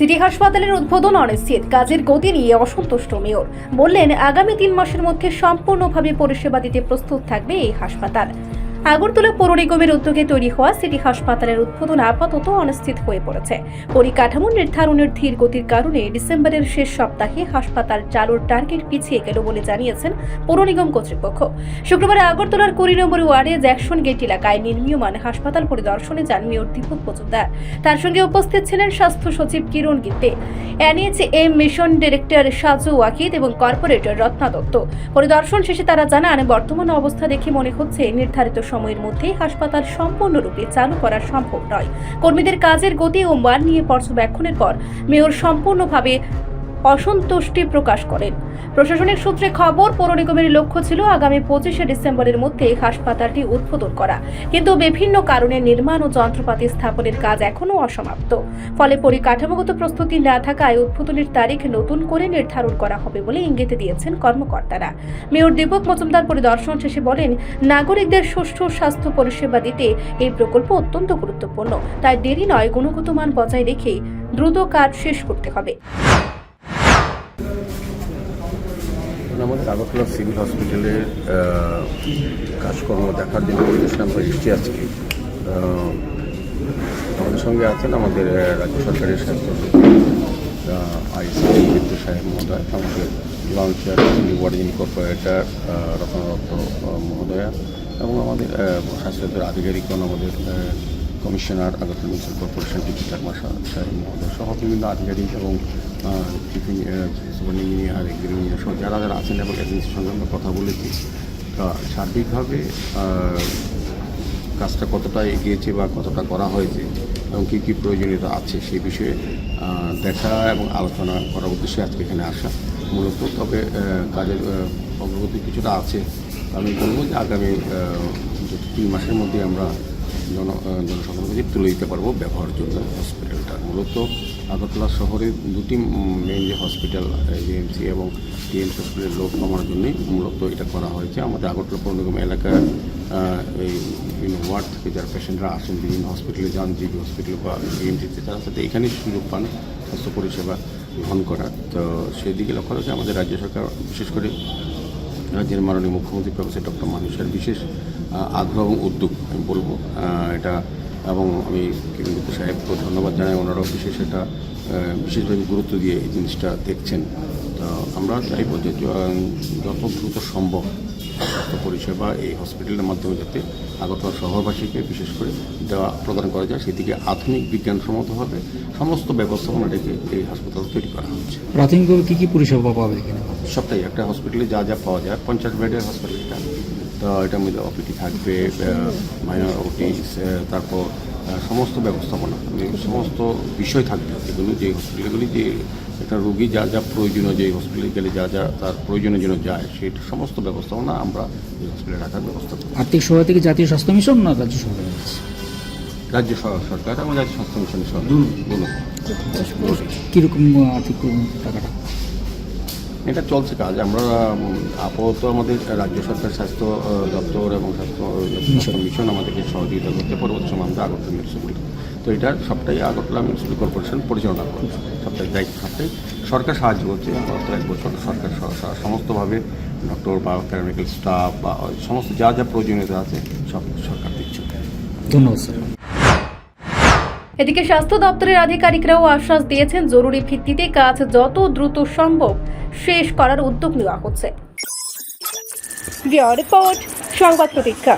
City হাসপাতালের উদ্বোধন অনিশ্চিত, কাজের গতি নিয়ে অসন্তুষ্ট মেয়র। বললেন আগামী 3 মাসের মধ্যে সম্পূর্ণভাবে পরিষেবা দিতে প্রস্তুত থাকবে এই হাসপাতাল। আগরতলা পৌর নিগমের উদ্যোগে তৈরি হওয়া সিটি হাসপাতালের উদ্বোধন আপাতত অনিশ্চিত হয়ে পড়েছে। পরিকাঠামো নির্ধারণের ধীর গতির কারণে ডিসেম্বরের শেষ সপ্তাহে হাসপাতাল চালুর টার্গেট পিছিয়ে গেল বলে জানিয়েছেন পৌর নিগম কর্তৃপক্ষ। শুক্রবার আগরতলার 20 নম্বর ওয়ার্ডে জ্যাকসন গেট এলাকায় নির্মীয়মান হাসপাতাল পরিদর্শনে যান মেয়র দীপক মজুমদার। তার সঙ্গে উপস্থিত ছিলেন স্বাস্থ্য সচিব কিরণ Gitte, NHM mission director Saju ওয়াকিদ এবং কর্পোরেটর রত্না দত্ত। পরিদর্শন শেষে তারা জানান, বর্তমান অবস্থা দেখে মনে হচ্ছে নির্ধারিত সময়ের মধ্যে হাসপাতাল সম্পূর্ণরূপে চালু করা সম্ভব নয়। কর্মীদের কাজের গতি ও মান নিয়ে পর্যবেক্ষণের পর মেয়র সম্পূর্ণভাবে অসন্তুষ্টি প্রকাশ করেন। প্রশাসনিক সূত্রে খবর, পৌর নিগমের লক্ষ্য ছিল আগামী 25শে ডিসেম্বরের মধ্যে হাসপাতালটি উদ্বোধন করা, কিন্তু বিভিন্ন কারণে নির্মাণ ও যন্ত্রপাতি স্থাপনের কাজ এখনও অসমাপ্ত। ফলে পরিকাঠামোগত প্রস্তুতি না থাকায় উদ্বোধনের তারিখ নতুন করে নির্ধারণ করা হবে বলে ইঙ্গিত দিয়েছেন কর্মকর্তারা। মেয়র দীপক মজুমদার পরিদর্শন শেষে বলেন, নাগরিকদের সুষ্ঠু স্বাস্থ্য পরিষেবা দিতে এই প্রকল্প অত্যন্ত গুরুত্বপূর্ণ। তাই দেরি নয়, গুণগত মান বজায় রেখে দ্রুত কাজ শেষ করতে হবে। আমাদের আগরতলা সিভিল হসপিটালের কাজকর্ম দেখার জন্য আমরা এসেছি আজকে। আমাদের সঙ্গে আছেন আমাদের রাজ্য সরকারের স্বাস্থ্য আইসি বিদ্যুৎ সাহেব মহোদয়, আমাদের লঞ্চার ওয়ার্ডিং কর্পোরেটর রত্না দত্ত মহোদয়া এবং আমাদের স্বাস্থ্য আধিকারিকগণ, আমাদের কমিশনার আগরতলা মিউনিসিপাল কর্পোরেশন টিপি চাকমা সাহেব মহোদয় সহ বিভিন্ন আধিকারিক এবং চিফ সুপার ইঞ্জিনিয়ার, ইঞ্জিনিয়ার সহ যারা যারা আছেন এবং এজেন্সির সঙ্গে আমরা কথা বলেছি। সার্বিকভাবে কাজটা কতটা এগিয়েছে বা কতটা করা হয়েছে এবং কী কী প্রয়োজনীয়তা আছে সেই বিষয়ে দেখা এবং আলোচনা করার উদ্দেশ্যে আজকে এখানে আসা মূলত। তবে কাজের অগ্রগতি কিছুটা আছে। আমি বলব যে আগামী 3 মাসের মধ্যে আমরা জনসাধারণের কাছে তুলে দিতে পারবো ব্যবহারের জন্য হসপিটালটা। মূলত আগরতলা শহরে দুটি মেইন যে হসপিটাল, জিএমসি এবং টিএমসি হসপিটালের লোড কমানোর জন্যই মূলত এটা করা হয়েছে। আমাদের আগরতলা পৌর নিগম এলাকার এই বিভিন্ন ওয়ার্ড থেকে যারা পেশেন্টরা আসেন, বিভিন্ন হসপিটালে যান, জিবি হসপিটাল বা জিএমসিতে, তারা সাথে এখানেই সুযোগ পান স্বাস্থ্য পরিষেবা গ্রহণ করার। তো সেই দিকে লক্ষ্য রেখে আমাদের রাজ্য সরকার, বিশেষ করে রাজ্যের মাননীয় মুখ্যমন্ত্রী প্রফেসর ডক্টর মানুষের বিশেষ আগ্রহ এবং উদ্যোগ আমি বলবো এটা। এবং আমি কিরণ গুপ্ত সাহেবকে ধন্যবাদ জানাই, ওনারাও বিশেষভাবে গুরুত্ব দিয়ে এই জিনিসটা দেখছেন। তো আমরা চাইব যে যত দ্রুত সম্ভব স্বাস্থ্য পরিষেবা এই হসপিটালের মাধ্যমে যাতে আগরতলা শহরবাসীকে বিশেষ করে প্রদান করা যায়, সেদিকে আধুনিক বিজ্ঞানসম্মতভাবে সমস্ত ব্যবস্থাপনা রেখে এই হাসপাতাল তৈরি করা হচ্ছে। প্রাথমিকভাবে কী কী পরিষেবা পাবে এখানে? সবটাই একটা হসপিটালে যা যা পাওয়া যায়, 50 বেডের হসপিটালটা, তো এটার মধ্যে ওপিটি থাকবে, মাইনর ওটি, তারপর সমস্ত ব্যবস্থাপনা, সমস্ত বিষয় থাকবে। এগুলো যে হসপিটালগুলি, যে একটা রোগী যা যা প্রয়োজনীয়, যে হসপিটালে গেলে যা যা তার প্রয়োজনের জন্য যায়, সেই সমস্ত ব্যবস্থাপনা আমরা এই হসপিটালে রাখার ব্যবস্থা করি। আর্থিক সহায়তা কি জাতীয় স্বাস্থ্য মিশন না রাজ্য সরকার? রাজ্য সরকার এবং রাজ্য স্বাস্থ্য মিশনের সঙ্গে বলুন কীরকম আর্থিক টাকাটা? এটা চলছে কাজ। আমরা আপাতত আমাদের রাজ্য সরকার স্বাস্থ্য দপ্তর এবং স্বাস্থ্য মিশন আমাদেরকে সহযোগিতা করতে, পরবর্তী সময় আমরা আগরতলা মিউনিসিপাল, তো এটা সবটাই আগরতলা মিউনিসিপাল কর্পোরেশন পরিচালনা করছে, সবটাই দায়িত্ব, সবটাই সরকার সাহায্য করছে। গত 1 বছর সরকার সমস্তভাবে ডক্টর বা প্যারামেডিক্যাল স্টাফ বা সমস্ত যা যা প্রয়োজনীয়তা আছে সব সরকার দিচ্ছে। ধন্যবাদ স্যার। এদিকে স্বাস্থ্য দপ্তরের আধিকারিকরাও আশ্বাস দিয়েছেন, জরুরি ভিত্তিতে কাজ যত দ্রুত সম্ভব শেষ করার উদ্যোগ নেওয়া হচ্ছে। রিপোর্ট, সংবাদ প্রতীক্ষা।